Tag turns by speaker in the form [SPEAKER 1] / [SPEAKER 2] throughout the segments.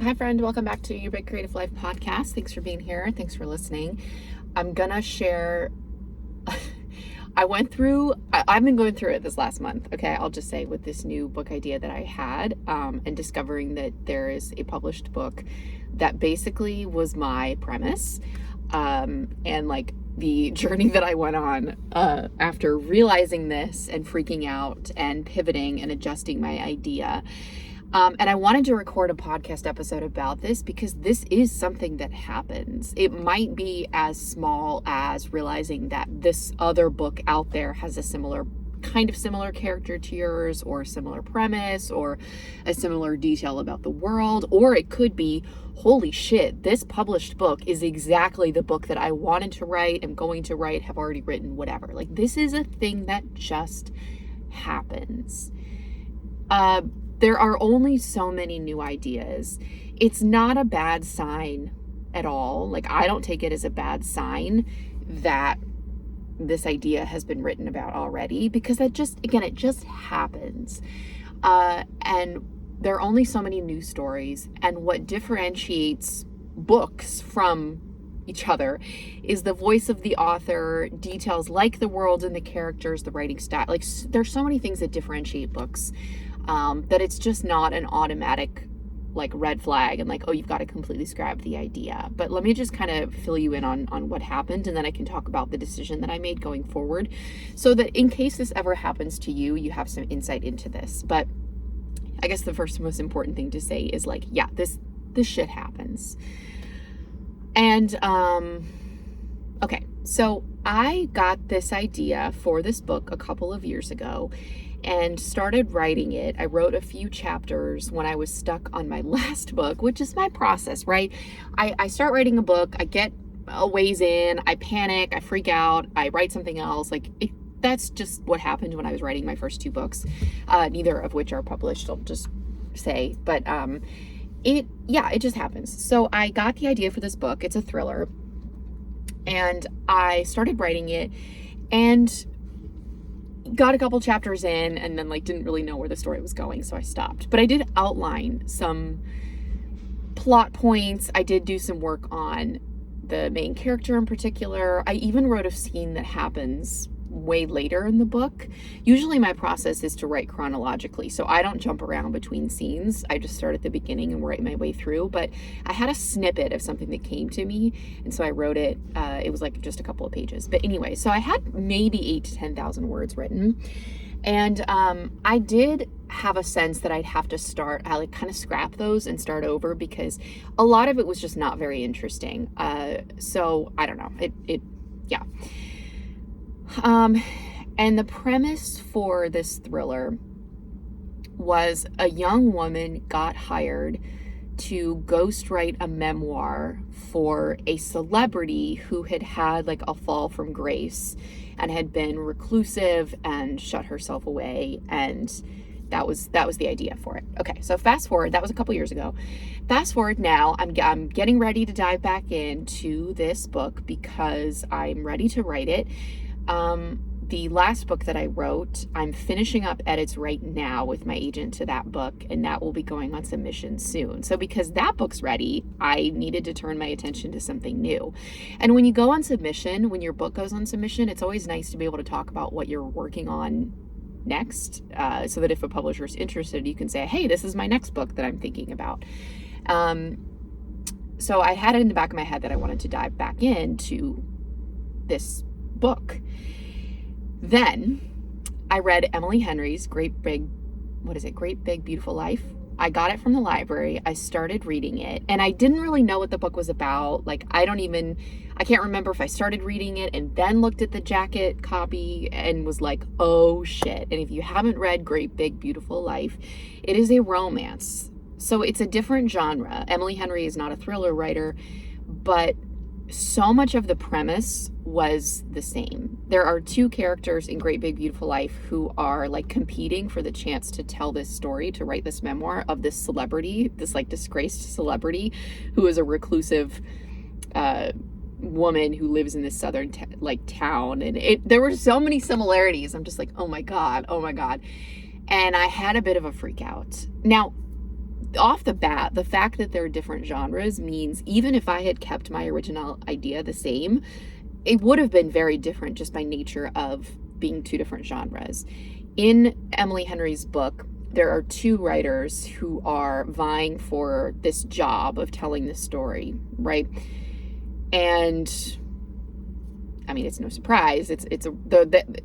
[SPEAKER 1] Hi, friend. Welcome back to Your Big Creative Life podcast. Thanks for being here. Thanks for listening. I'm going to share. I've been going through it this last month. Okay. I'll just say with this new book idea that I had and discovering that there is a published book that basically was my premise and like the journey that I went on after realizing this and freaking out and pivoting and adjusting my idea. And I wanted to record a podcast episode about this because this is something that happens. It might be as small as realizing that this other book out there has a similar character to yours, or a similar premise, or a similar detail about the world. Or it could be, holy shit, this published book is exactly the book that I wanted to write, am going to write, have already written, whatever. Like, this is a thing that just happens. There are only so many new ideas. It's not a bad sign at all. Like, I don't take it as a bad sign that this idea has been written about already, because it just happens. And there are only so many news stories. And what differentiates books from each other is the voice of the author, details like the world and the characters, the writing style. Like, there's so many things that differentiate books. That it's just not an automatic like red flag and like, oh, you've got to completely scrap the idea. But let me just kind of fill you in on what happened, and then I can talk about the decision that I made going forward, so that in case this ever happens to you, you have some insight into this. But I guess the first most important thing to say is like, yeah, this shit happens. And okay, so I got this idea for this book a couple of years ago and started writing it. I wrote a few chapters when I was stuck on my last book, which is my process, right? I start writing a book, I get a ways in, I panic, I freak out, I write something else. That's just what happened when I was writing my first two books, neither of which are published, I'll just say. But it just happens. So I got the idea for this book. It's a thriller. And I started writing it and got a couple chapters in, and then like didn't really know where the story was going, so I stopped. But I did outline some plot points. I did do some work on the main character in particular. I even wrote a scene that happens way later in the book. Usually my process is to write chronologically, so I don't jump around between scenes. I just start at the beginning and write my way through. But I had a snippet of something that came to me, and so I wrote it. It was like just a couple of pages. But anyway, so I had maybe 8,000 to 10,000 words written. And I did have a sense that I'd have to kind of scrap those and start over, because a lot of it was just not very interesting. So I don't know. Yeah. And the premise for this thriller was a young woman got hired to ghostwrite a memoir for a celebrity who had like a fall from grace and had been reclusive and shut herself away. And that was the idea for it. Okay, so fast forward, that was a couple years ago. Fast forward now, I'm getting ready to dive back into this book because I'm ready to write it. The last book that I wrote, I'm finishing up edits right now with my agent to that book, and that will be going on submission soon. So because that book's ready, I needed to turn my attention to something new. And when you go on submission, when your book goes on submission, it's always nice to be able to talk about what you're working on next, so that if a publisher is interested, you can say, hey, this is my next book that I'm thinking about. So I had it in the back of my head that I wanted to dive back into this book. Then I read Emily Henry's Great Big Beautiful Life. I got it from the library. I started reading it, and I didn't really know what the book was about. Like, I can't remember if I started reading it and then looked at the jacket copy and was like, oh shit. And if you haven't read Great Big Beautiful Life, it is a romance. So it's a different genre. Emily Henry is not a thriller writer, but so much of the premise was the same. There are two characters in Great Big Beautiful Life who are like competing for the chance to tell this story, to write this memoir of this celebrity, this like disgraced celebrity who is a reclusive woman who lives in this southern town. And there were so many similarities. I'm just like, oh my God. And I had a bit of a freak out. Now, off the bat, the fact that there are different genres means even if I had kept my original idea the same, it would have been very different just by nature of being two different genres. In Emily Henry's book, there are two writers who are vying for this job of telling this story, right? And I mean, it's no surprise.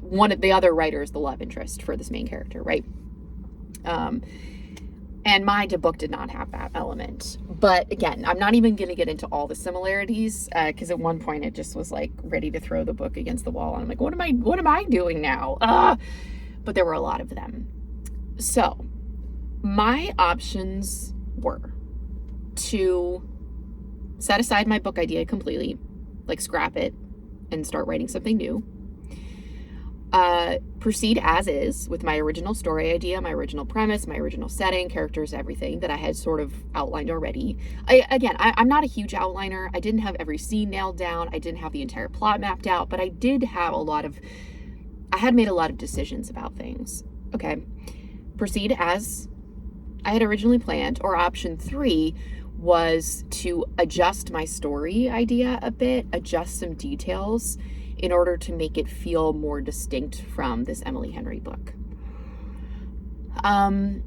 [SPEAKER 1] One of the other writer is the love interest for this main character, right? And my book did not have that element. But again, I'm not even going to get into all the similarities because at one point it just was like ready to throw the book against the wall. And I'm like, what am I doing now? But there were a lot of them. So my options were to set aside my book idea completely, like scrap it and start writing something new. Proceed as is with my original story idea, my original premise, my original setting, characters, everything that I had sort of outlined already. I'm not a huge outliner. I didn't have every scene nailed down. I didn't have the entire plot mapped out, but I did have I had made a lot of decisions about things. Okay. Proceed as I had originally planned, or option 3 was to adjust my story idea a bit, adjust some details in order to make it feel more distinct from this Emily Henry book. And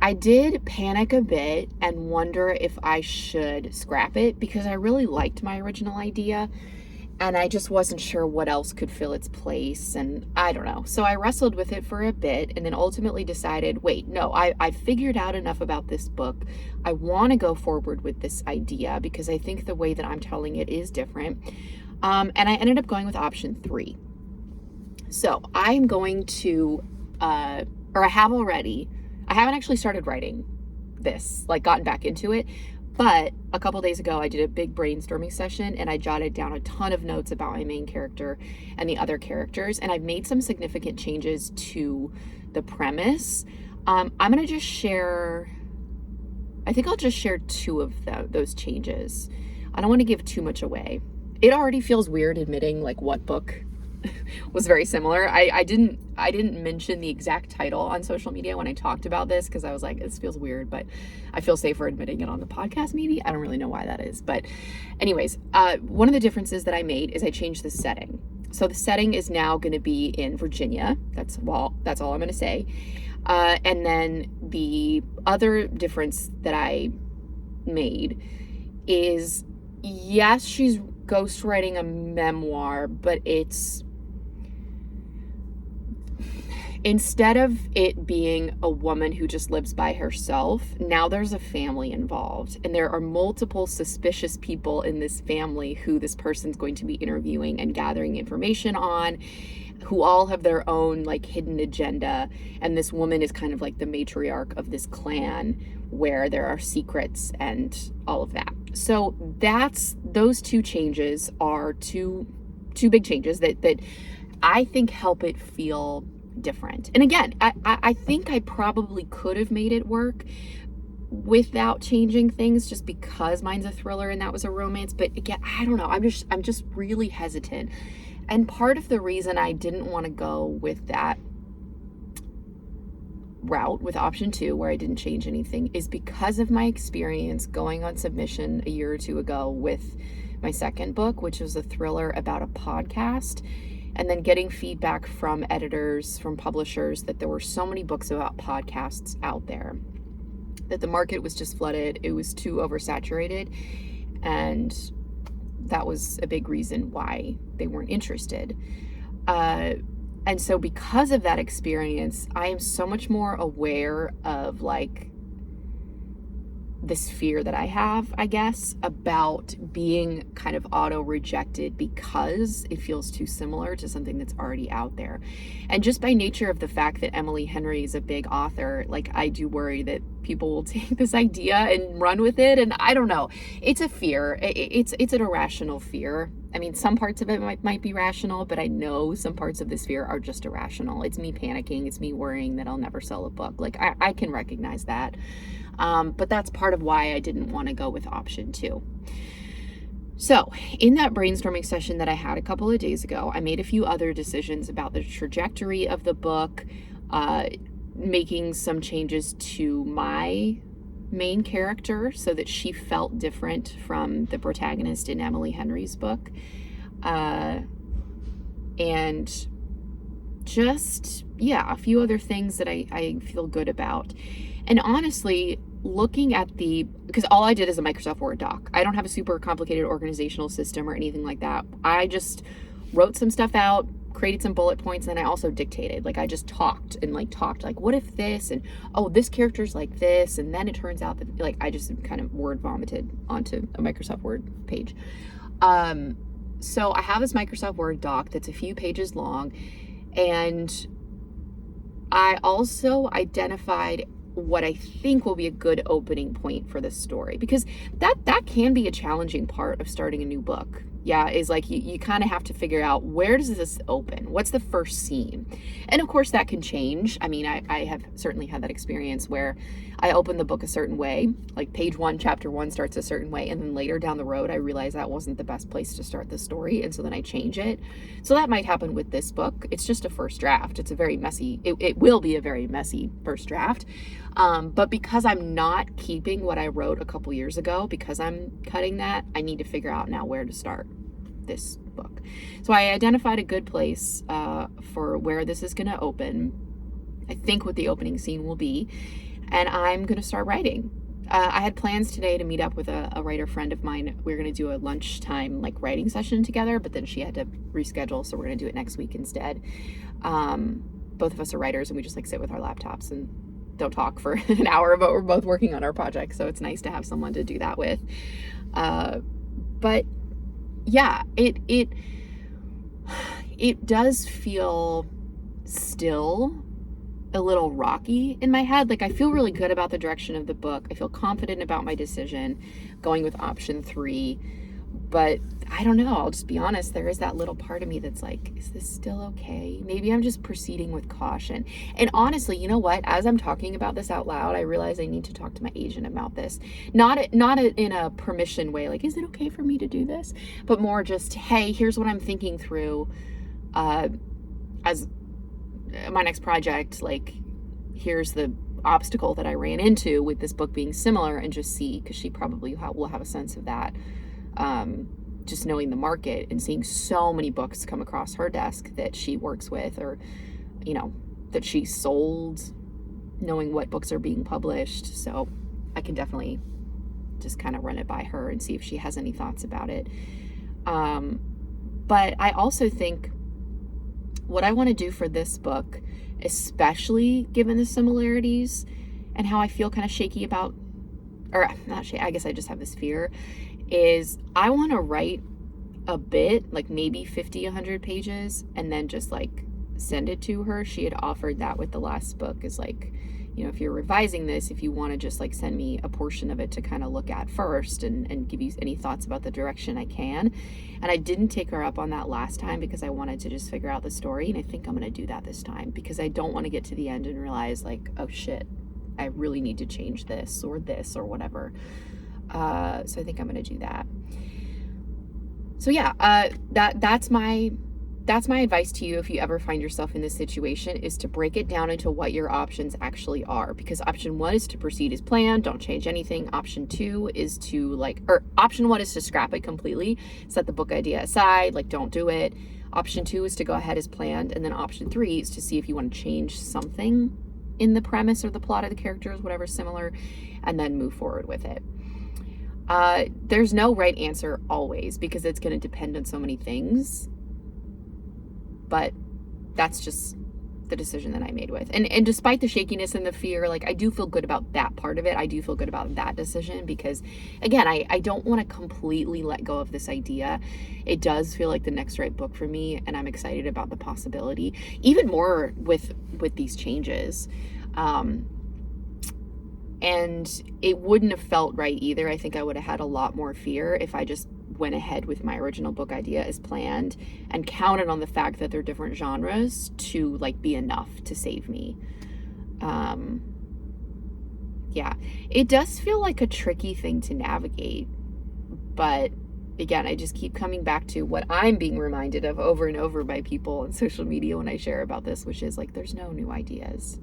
[SPEAKER 1] I did panic a bit and wonder if I should scrap it because I really liked my original idea and I just wasn't sure what else could fill its place, and I don't know. So I wrestled with it for a bit and then ultimately decided, wait, no, I figured out enough about this book. I want to go forward with this idea because I think the way that I'm telling it is different. And I ended up going with option 3. So I'm going to, I haven't actually started writing this, like gotten back into it. But a couple days ago, I did a big brainstorming session and I jotted down a ton of notes about my main character and the other characters. And I've made some significant changes to the premise. I'm going to just share, I think I'll just share 2 of those changes. I don't want to give too much away. It already feels weird admitting like what book was very similar. I didn't mention the exact title on social media when I talked about this because I was like, this feels weird, but I feel safer admitting it on the podcast maybe. I don't really know why that is. But anyways, one of the differences that I made is I changed the setting. So the setting is now going to be in Virginia. That's all I'm going to say. And then the other difference that I made is, yes, she's ghostwriting a memoir, but it's, instead of it being a woman who just lives by herself, now there's a family involved and there are multiple suspicious people in this family who this person's going to be interviewing and gathering information on, who all have their own like hidden agenda. And this woman is kind of like the matriarch of this clan where there are secrets and all of that. So those 2 changes are two big changes that I think help it feel different. And again, I think I probably could have made it work without changing things just because mine's a thriller and that was a romance. But again, I don't know. I'm just really hesitant. And part of the reason I didn't want to go with that route with option 2 where I didn't change anything is because of my experience going on submission a year or 2 ago with my second book, which was a thriller about a podcast, and then getting feedback from editors, from publishers, that there were so many books about podcasts out there that the market was just flooded. It was too oversaturated, and that was a big reason why they weren't interested. And so because of that experience, I am so much more aware of like this fear that I have, I guess, about being kind of auto-rejected because it feels too similar to something that's already out there. And just by nature of the fact that Emily Henry is a big author, like I do worry that people will take this idea and run with it. And I don't know, it's a fear. It's an irrational fear. I mean, some parts of it might be rational, but I know some parts of this fear are just irrational. It's me panicking. It's me worrying that I'll never sell a book. Like I can recognize that. But that's part of why I didn't want to go with option 2. So in that brainstorming session that I had a couple of days ago, I made a few other decisions about the trajectory of the book, making some changes to my main character so that she felt different from the protagonist in Emily Henry's book. And just, a few other things that I feel good about. And honestly, looking at because all I did is a Microsoft Word doc. I don't have a super complicated organizational system or anything like that. I just wrote some stuff out, created some bullet points, and then I also dictated. Like, I just talked, like, what if this, and oh, this character's like this, and then it turns out that, like, I just kind of word vomited onto a Microsoft Word page. So I have this Microsoft Word doc that's a few pages long, and I also identified what I think will be a good opening point for this story, because that can be a challenging part of starting a new book. Is like you kind of have to figure out, where does this open? What's the first scene? And of course that can change. I mean, I have certainly had that experience where I open the book a certain way, like page 1, chapter 1 starts a certain way, and then later down the road I realize that wasn't the best place to start the story, and so then I change it. So that might happen with this book. It's just a first draft. It's a very messy, it will be a very messy first draft. But because I'm not keeping what I wrote a couple years ago, because I'm cutting that, I need to figure out now where to start this book. So I identified a good place for where this is going to open. I think what the opening scene will be, and I'm going to start writing. I had plans today to meet up with a writer friend of mine. We were going to do a lunchtime writing session together, but then she had to reschedule, so we're going to do it next week instead. Both of us are writers, and we just sit with our laptops and don't talk for an hour, but we're both working on our project, so it's nice to have someone to do that with. But yeah, it does feel still a little rocky in my head. I feel really good about the direction of the book. I feel confident about my decision going with option 3, but I don't know. I'll just be honest. There is that little part of me that's like, is this still okay? Maybe I'm just proceeding with caution. And honestly, you know what? As I'm talking about this out loud, I realize I need to talk to my agent about this. Not in a permission way, like, is it okay for me to do this? But more just, hey, here's what I'm thinking through as my next project. Here's the obstacle that I ran into with this book being similar, and just see, because she probably will have a sense of that. Just knowing the market and seeing so many books come across her desk that she works with, or, that she sold, knowing what books are being published. So I can definitely just kind of run it by her and see if she has any thoughts about it. But I also think what I want to do for this book, especially given the similarities and how I feel kind of shaky about, or not shaky, I guess I just have this fear, is I want to write a bit, maybe 50, 100 pages, and then just send it to her. She had offered that with the last book, is if you're revising this, if you want to just send me a portion of it to kind of look at first and give you any thoughts about the direction I can. And I didn't take her up on that last time because I wanted to just figure out the story, and I think I'm going to do that this time, because I don't want to get to the end and realize oh shit, I really need to change this or whatever. So I think I'm going to do that. So yeah, that's my advice to you if you ever find yourself in this situation, is to break it down into what your options actually are. Because option 1 is to proceed as planned, don't change anything. Option 2 is to option 1 is to scrap it completely, set the book idea aside, don't do it. Option 2 is to go ahead as planned, and then option 3 is to see if you want to change something in the premise or the plot of the characters, whatever similar, and then move forward with it. There's no right answer always, because it's going to depend on so many things, but that's just the decision that I made with. And despite the shakiness and the fear, I do feel good about that part of it. I do feel good about that decision, because again, I don't want to completely let go of this idea. It does feel like the next right book for me, and I'm excited about the possibility, even more with these changes. And it wouldn't have felt right either. I think I would have had a lot more fear if I just went ahead with my original book idea as planned and counted on the fact that they're different genres to be enough to save me. Yeah, it does feel like a tricky thing to navigate, but again, I just keep coming back to what I'm being reminded of over and over by people on social media when I share about this, which is like, there's no new ideas.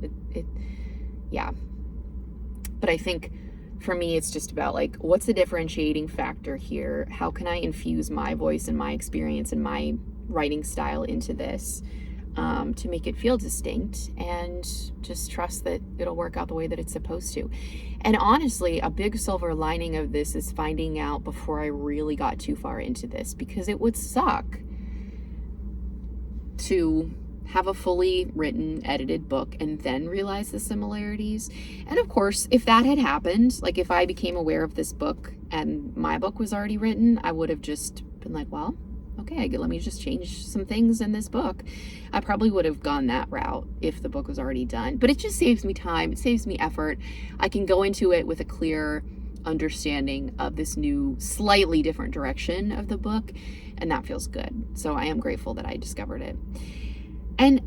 [SPEAKER 1] Yeah. But I think for me, it's just about like, what's the differentiating factor here? How can I infuse my voice and my experience and my writing style into this to make it feel distinct, and just trust that it'll work out the way that it's supposed to. And honestly, a big silver lining of this is finding out before I really got too far into this, because it would suck to have a fully written, edited book and then realize the similarities. And of course, if that had happened, like if I became aware of this book and my book was already written, I would have just been like, well, okay, let me just change some things in this book. I probably would have gone that route if the book was already done. But it just saves me time. It saves me effort. I can go into it with a clear understanding of this new, slightly different direction of the book, and that feels good. So I am grateful that I discovered it. And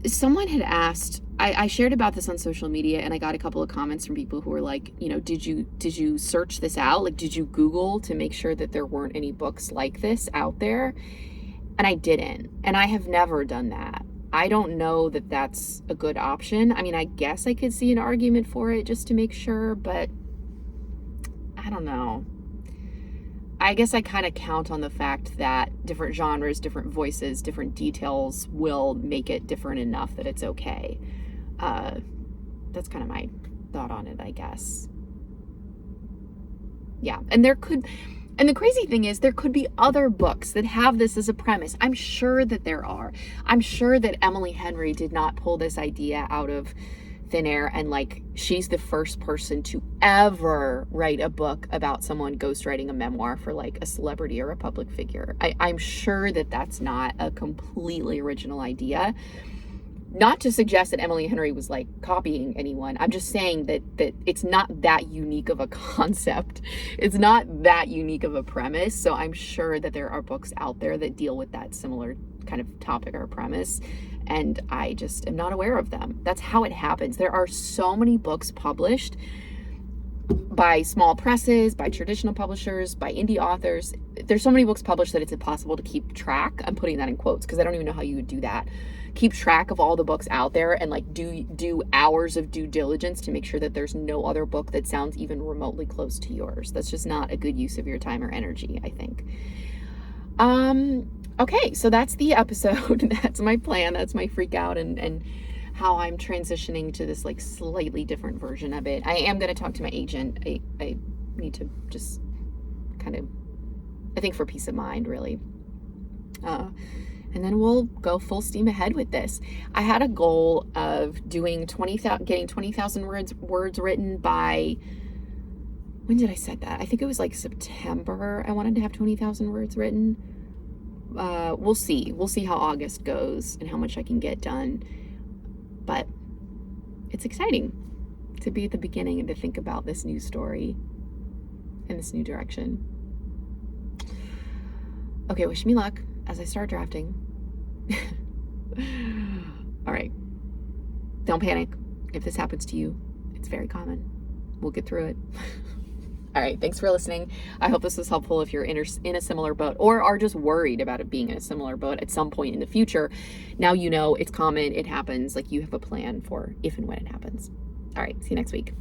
[SPEAKER 1] someone had asked, I shared about this on social media, and I got a couple of comments from people who were like, you know, did you search this out? Like, did you Google to make sure that there weren't any books like this out there? And I didn't. And I have never done that. I don't know that that's a good option. I mean, I guess I could see an argument for it just to make sure, but I don't know. I guess I kind of count on the fact that different genres, different voices, different details will make it different enough that it's okay. That's kind of my thought on it, I guess. Yeah, and the crazy thing is there could be other books that have this as a premise. I'm sure that there are. I'm sure that Emily Henry did not pull this idea out of thin air and like she's the first person to ever write a book about someone ghostwriting a memoir for like a celebrity or a public figure. I'm sure that that's not a completely original idea. Not to suggest that Emily Henry was like copying anyone. I'm just saying that it's not that unique of a concept. It's not that unique of a premise. So I'm sure that there are books out there that deal with that similar kind of topic or premise. And I just am not aware of them. That's how it happens. There are so many books published by small presses, by traditional publishers, by indie authors. There's so many books published that it's impossible to keep track. I'm putting that in quotes because I don't even know how you would do that. Keep track of all the books out there and like do hours of due diligence to make sure that there's no other book that sounds even remotely close to yours. That's just not a good use of your time or energy, I think. Okay, so that's the episode. That's my plan. That's my freak out and how I'm transitioning to this like slightly different version of it. I am going to talk to my agent. I need to just kind of, I think for peace of mind, really. And then we'll go full steam ahead with this. I had a goal of getting 20,000 words written by, when did I set that? I think it was like September. I wanted to have 20,000 words written. We'll see. We'll see how August goes and how much I can get done. But it's exciting to be at the beginning and to think about this new story and this new direction. Okay, wish me luck as I start drafting. All right. Don't panic. If this happens to you, it's very common. We'll get through it. All right. Thanks for listening. I hope this was helpful if you're in a similar boat or are just worried about it being in a similar boat at some point in the future. Now you know it's common. It happens. Like you have a plan for if and when it happens. All right. See you next week.